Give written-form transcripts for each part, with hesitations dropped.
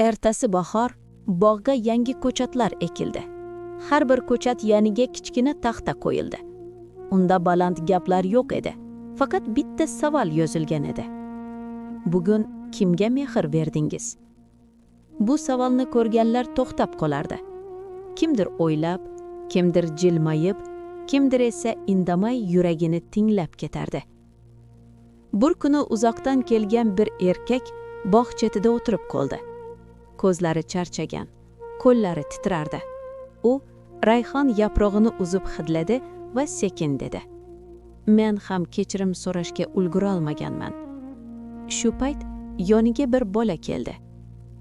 Ertasi bahor bog'ga yangi ko'chatlar ekildi. Har bir ko'chat yoniga kichkina taxta qo'yildi. Unda baland gaplar yo'q edi, faqat bitta savol yozilgan edi. Bugun kimga mehr berdingiz? Bu savolni ko'rganlar to'xtab qolardi. Kimdir o'ylab, kimdir jilmayib, kimdir esa indamay yuragini tinglab ketardi. Bir kuni uzoqdan kelgan bir erkak bog' chetida o'tirib qoldi. Ko'zlari charchagan, qo'llari titrardi. U rayhon yaprog'ini uzib hidladi va sekin dedi: "Men ham kechirim so'rashga ulgura olmaganman." Shu payt yoniga bir bola keldi.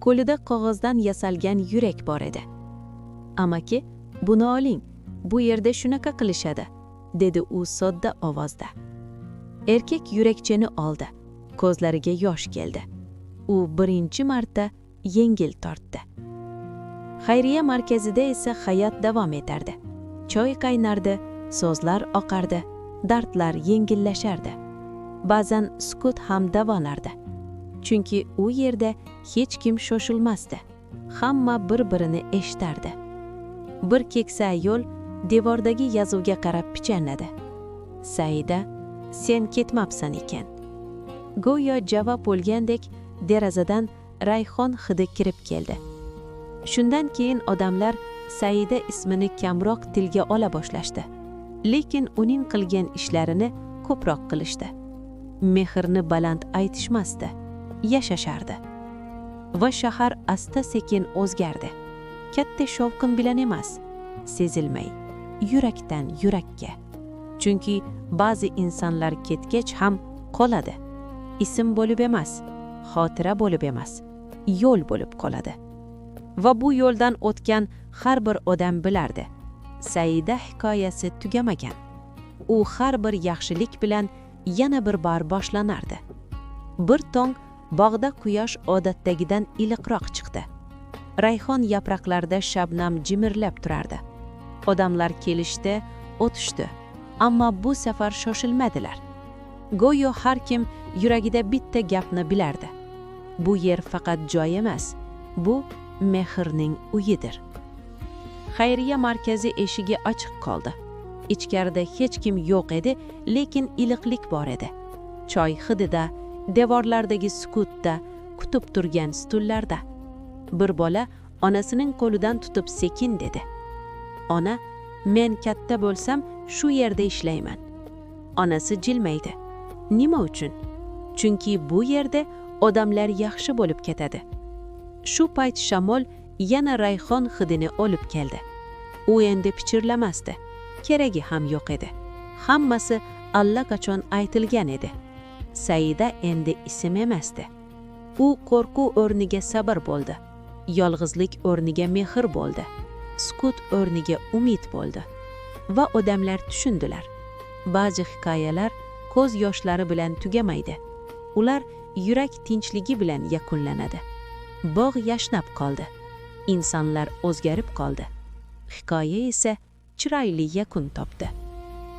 Qo'lida qog'ozdan yasalgan yurak bor edi. "Amaki, buni oling. Bu yerda shunaqa qilishadi", dedi u sodda ovozda. Erkak yurakchani oldi. Ko'zlariga yosh keldi. U birinchi marta yengil tortdi. Xayriya markazida esa hayot davom etardi. Choy qaynardi, so'zlar oqardi, dardlar yengillashardi. Ba'zan sukut ham davolardi. Chunki u yerda hech kim shoshilmasdi. Hamma bir-birini eshitardi. Bir keksa ayol devordagi yozuvga qarab pichanladi. "Saida, sen ketmabsan ekan." Go'yo javob bo'lgandek derazadan rayhon hidi kirib keldi. Shundan keyin odamlar Saida ismini kamroq tilga ola boshlashdi, lekin uning qilgan ishlarini ko'proq qilishdi. Mehrni baland aytishmasdi, yashashardi. Va shahar asta-sekin o'zgardi. Katta shovqin bilan emas, sezilmay, yurakdan yurakka. Chunki ba'zi insonlar ketgach ham qoladi. Ism bo'lib emas, xotira bo'lib emas, yo'l bo'lib qoladi. Va bu yo'ldan o'tgan har bir odam bilardi. Saida hikoyasi tugamagan. U har bir yaxshilik bilan yana bir bor boshlanardi. Bir tong bog'da quyosh odatdagidan iliqroq chiqdi. Rayhon yaproqlarida shabnam jimirlab turardi. Odamlar kelishdi, o'tishdi, ammo bu safar shoshilmadilar. Go'yo har kim yuragida bitta gapni bilardi. Bu yer faqat joy emas, bu mehrning uyidir. Xayriya markazi eshigi ochiq qoldi. Ichkarida hech kim yo'q edi, lekin iliqlik bor edi. Choy hidida, devorlardagi sukutda, kutib turgan stullarda. Bir bola onasining qo'lidan tutib sekin dedi: "Ona, men katta bo'lsam shu yerda ishlayman." Onasi jilmaydi. Nima uchun? Chunki bu yerda odamlar yaxshi bo'lib ketadi. Shu payt shamol yana rayhon hidini olib keldi. U endi pichirlamasdi. Keragi ham yo'q edi. Hammasi allaqachon aytilgan edi. Saida endi ism emasdi. U qo'rquv o'rniga sabr bo'ldi. Yolg'izlik o'rniga mehr bo'ldi. Sukut o'rniga umid bo'ldi. Va odamlar tushundilar. Ba'zi hikoyalar ko'z yoshlari bilan tugamaydi. Ular yurak tinchligi bilan yakunlanadi. Bog' yashnab qoldi. Insonlar o'zgarib qoldi. Hikoya esa chiroyli yakun topdi.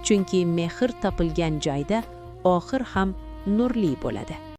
Chunki mehr topilgan joyda oxir ham nurli bo'ladi.